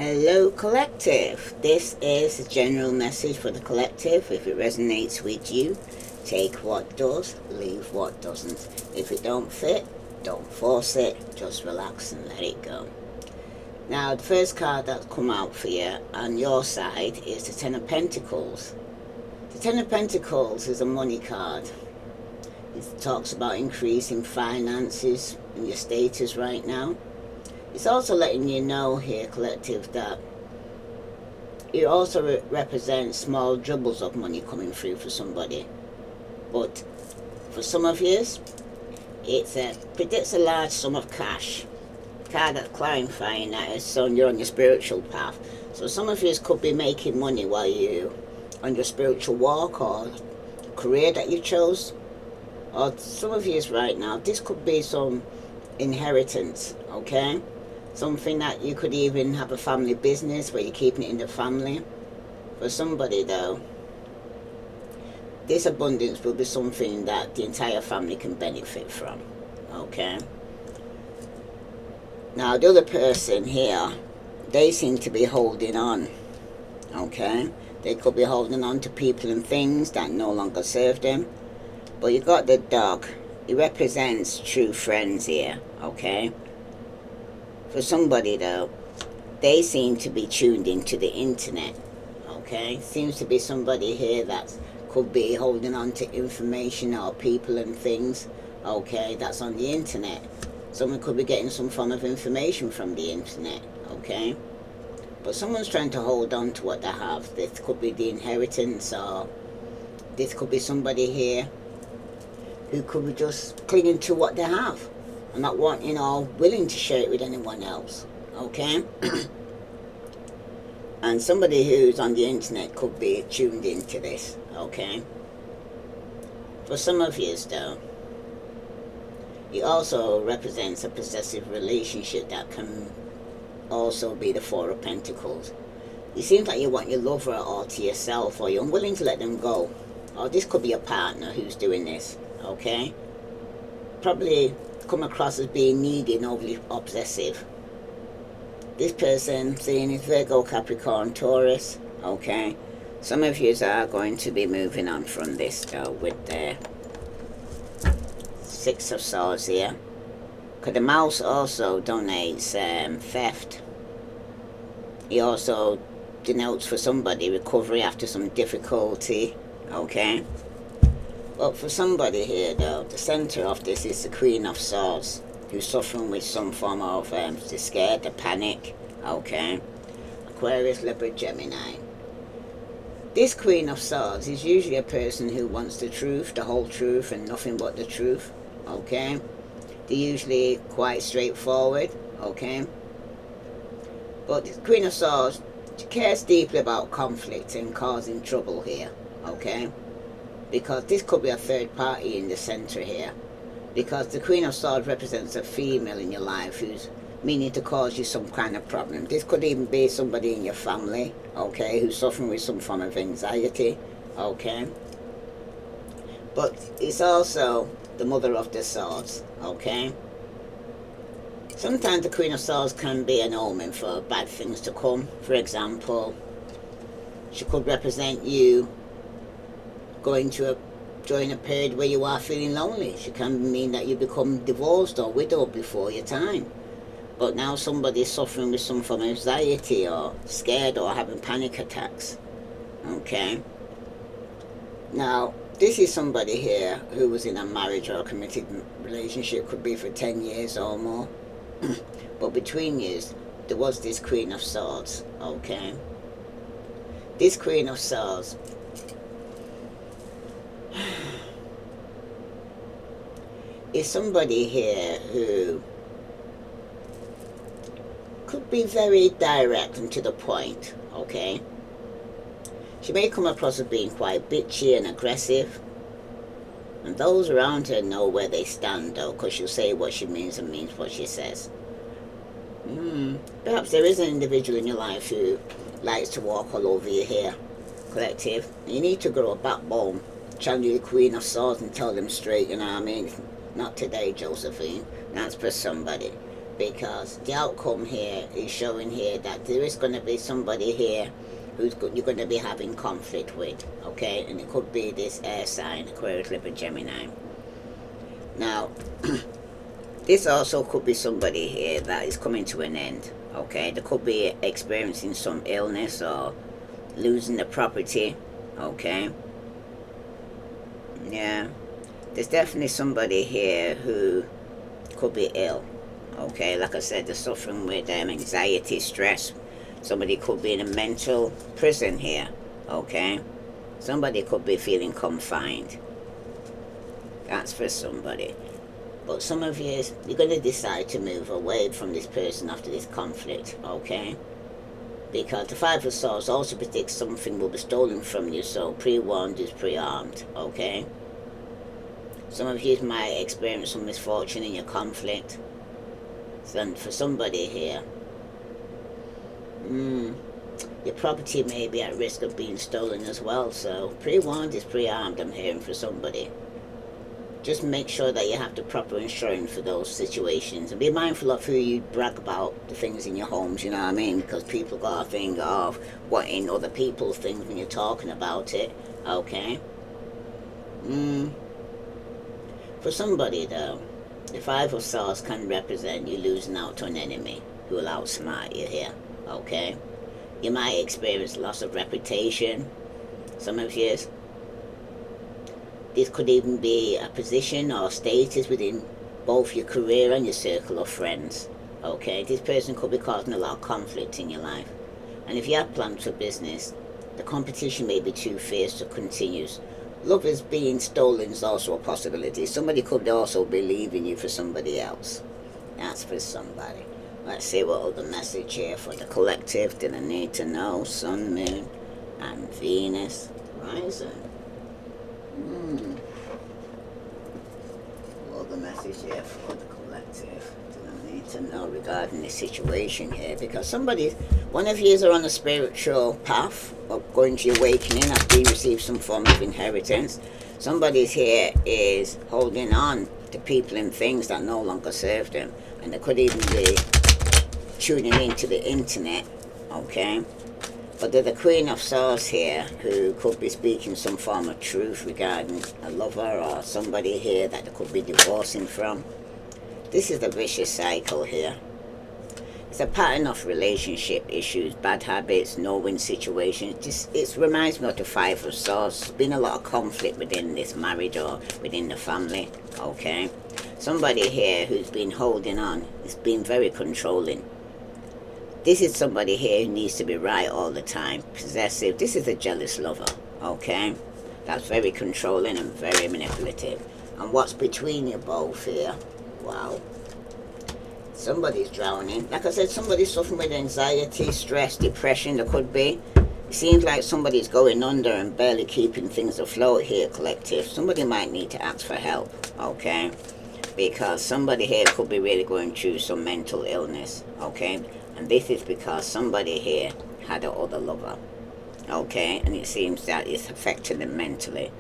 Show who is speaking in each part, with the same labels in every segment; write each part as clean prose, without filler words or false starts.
Speaker 1: Hello, collective. This is a general message for the collective. If it resonates with you, take what does, leave what doesn't. If it don't fit, don't force it. Just relax and let it go. Now, the first card that's come out for you on your side is the Ten of Pentacles. The Ten of Pentacles is a money card. It talks about increasing finances and your status right now. It's also letting you know here, collective, that it also represents small dribbles of money coming through for somebody. But for some of you, it predicts a large sum of cash. Card that's clarifying that is so you're on your spiritual path. So some of you could be making money while you on your spiritual walk or career that you chose. Or some of you right now, this could be some inheritance, okay? Something that you could even have a family business where you're keeping it in the family. For somebody though, this abundance will be something that the entire family can benefit from, okay? Now the other person here, they seem to be holding on, okay? They could be holding on to people and things that no longer serve them. But you got the dog. It represents true friends here, okay? For somebody though, they seem to be tuned into the internet, okay? Seems to be somebody here that could be holding on to information or people and things, okay, that's on the internet. Someone could be getting some form of information from the internet, okay? But someone's trying to hold on to what they have. This could be the inheritance, or this could be somebody here who could be just clinging to what they have and not wanting or willing to share it with anyone else, okay? And somebody who's on the internet could be tuned into this, okay? For some of you though, it also represents a possessive relationship that can also be the Four of Pentacles. It seems like you want your lover all to yourself, or you're unwilling to let them go. Or this could be a partner who's doing this, okay? Probably come across as being needy and overly obsessive. This person seeing is Virgo, Capricorn, Taurus, okay? Some of you are going to be moving on from this though with the Six of Swords here. Because the mouse also donates theft. He also denotes for somebody recovery after some difficulty, okay? But for somebody here though, the center of this is the Queen of Swords, who's suffering with some form of the scare, the panic, okay? Aquarius, Libra, Gemini. This Queen of Swords is usually a person who wants the truth, the whole truth, and nothing but the truth, okay? They're usually quite straightforward, okay? But the Queen of Swords, she cares deeply about conflict and causing trouble here, okay? Because this could be a third party in the center here. Because the Queen of Swords represents a female in your life who's meaning to cause you some kind of problem. This could even be somebody in your family, okay, who's suffering with some form of anxiety, okay? But it's also the Mother of the Swords, okay? Sometimes the Queen of Swords can be an omen for bad things to come. For example, she could represent you going to during a period where you are feeling lonely. She can mean that you become divorced or widowed before your time. But now somebody's suffering with some form of anxiety or scared or having panic attacks, okay? Now, this is somebody here who was in a marriage or a committed relationship, could be for 10 years or more. But between years, there was this Queen of Swords, okay? This Queen of Swords is somebody here who could be very direct and to the point, okay? She may come across as being quite bitchy and aggressive, and those around her know where they stand though, because she'll say what she means and means what she says. Perhaps there is an individual in your life who likes to walk all over you here, collective. You need to grow a backbone, challenge the Queen of Swords and tell them straight, you know what I mean? Not today, Josephine. That's for somebody. because the outcome here is showing here that there is going to be somebody here you're going to be having conflict with, okay? And it could be this air sign, Aquarius, Libra, Gemini. Now, this also could be somebody here that is coming to an end, okay? They could be experiencing some illness or losing the property, okay? Yeah, there's definitely somebody here who could be ill, okay? Like I said, they're suffering with anxiety, stress. Somebody could be in a mental prison here, okay? Somebody could be feeling confined. That's for somebody. But some of you, you're going to decide to move away from this person after this conflict, okay? Because the Five of Swords also predicts something will be stolen from you, so pre-warned is pre-armed, okay? Some of you might experience some misfortune in your conflict. And for somebody here, your property may be at risk of being stolen as well, so pre-warned is pre-armed, I'm hearing for somebody. Just make sure that you have the proper insurance for those situations, and be mindful of who you brag about the things in your homes, you know what I mean? Because people got a thing of wanting other people's things when you're talking about it, okay? For somebody though, the Five of Swords can represent you losing out to an enemy who will outsmart you here, okay? You might experience loss of reputation, some of you. This could even be a position or status within both your career and your circle of friends, okay? This person could be causing a lot of conflict in your life. And if you have plans for business, the competition may be too fierce to continue. Lovers being stolen is also a possibility. Somebody could also be leaving you for somebody else. That's for somebody. Let's see what other message here for the collective that I need to know. Sun, Moon, and Venus rising. What other message here for the collective that I need to know regarding this situation here? Because one of you are on a spiritual path of going to your awakening after you receive some form of inheritance. Somebody here is holding on to people and things that no longer serve them. And they could even be tuning into the internet, okay? But there's the Queen of Swords here who could be speaking some form of truth regarding a lover or somebody here that they could be divorcing from. This is the vicious cycle here. It's a pattern of relationship issues, bad habits, no-win situations. It reminds me of the Five of Swords. There's been a lot of conflict within this marriage or within the family, okay? Somebody here who's been holding on, has been very controlling. This is somebody here who needs to be right all the time, possessive. This is a jealous lover, okay? That's very controlling and very manipulative. And what's between you both here? Wow. Somebody's drowning. Like I said, somebody's suffering with anxiety, stress, depression. There could be. It seems like somebody's going under and barely keeping things afloat here, collective. Somebody might need to ask for help, okay? Because somebody here could be really going through some mental illness, okay? And this is because somebody here had a other lover, okay? And it seems that it's affecting them mentally.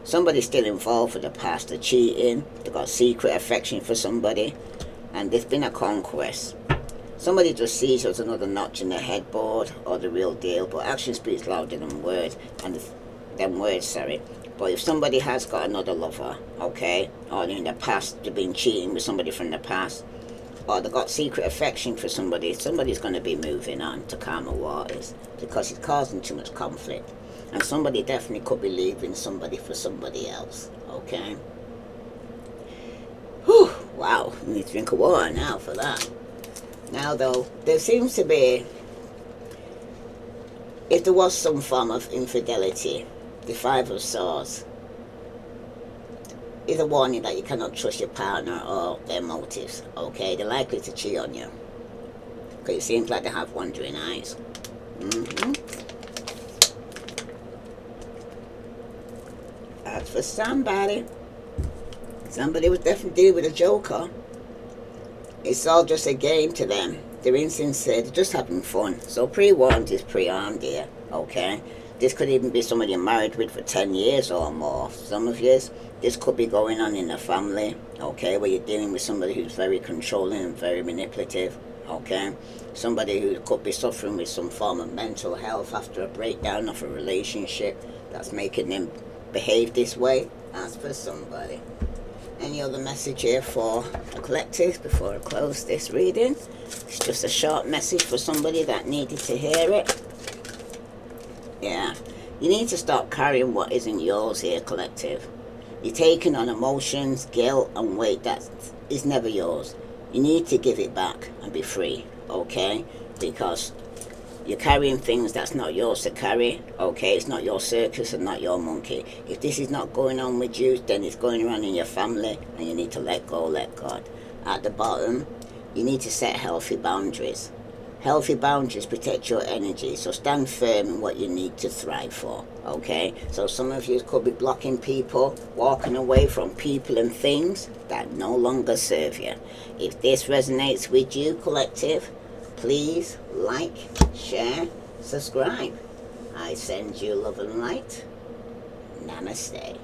Speaker 1: Somebody's still involved with the past, they're cheating, they got secret affection for somebody, and there's been a conquest. Somebody just sees us another notch in the headboard or the real deal, but action speaks louder than words, But if somebody has got another lover, okay, or in the past they've been cheating with somebody from the past, or they've got secret affection for somebody's going to be moving on to calmer waters because it's causing too much conflict. And somebody definitely could be leaving somebody for somebody else, okay? Whew, wow, I need to drink of water now for that. Now though, there seems to be, if there was some form of infidelity, the Five of Swords is a warning that you cannot trust your partner or their motives, okay? They're likely to cheat on you because it seems like they have wandering eyes. That's for somebody. Somebody was definitely dealing with a joker. It's all just a game to them. They're insincere, they're just having fun. So pre-warned is pre-armed here, okay? This could even be somebody you're married with for 10 years or more. Some of you, this could be going on in the family, okay, where you're dealing with somebody who's very controlling and very manipulative, okay, somebody who could be suffering with some form of mental health after a breakdown of a relationship that's making them behave this way. Ask for somebody. Any other message here for the collective before I close this reading? It's just a short message for somebody that needed to hear it. Yeah, you need to stop carrying what isn't yours here, collective. You're taking on emotions, guilt, and weight that is never yours. You need to give it back and be free, okay? Because you're carrying things that's not yours to carry, okay? It's not your circus and not your monkey. If this is not going on with you, then it's going around in your family, and you need to let go, let God. At the bottom, you need to set healthy boundaries. Healthy boundaries protect your energy, so stand firm in what you need to thrive for, okay? So some of you could be blocking people, walking away from people and things that no longer serve you. If this resonates with you, collective, please like, share, subscribe. I send you love and light. Namaste.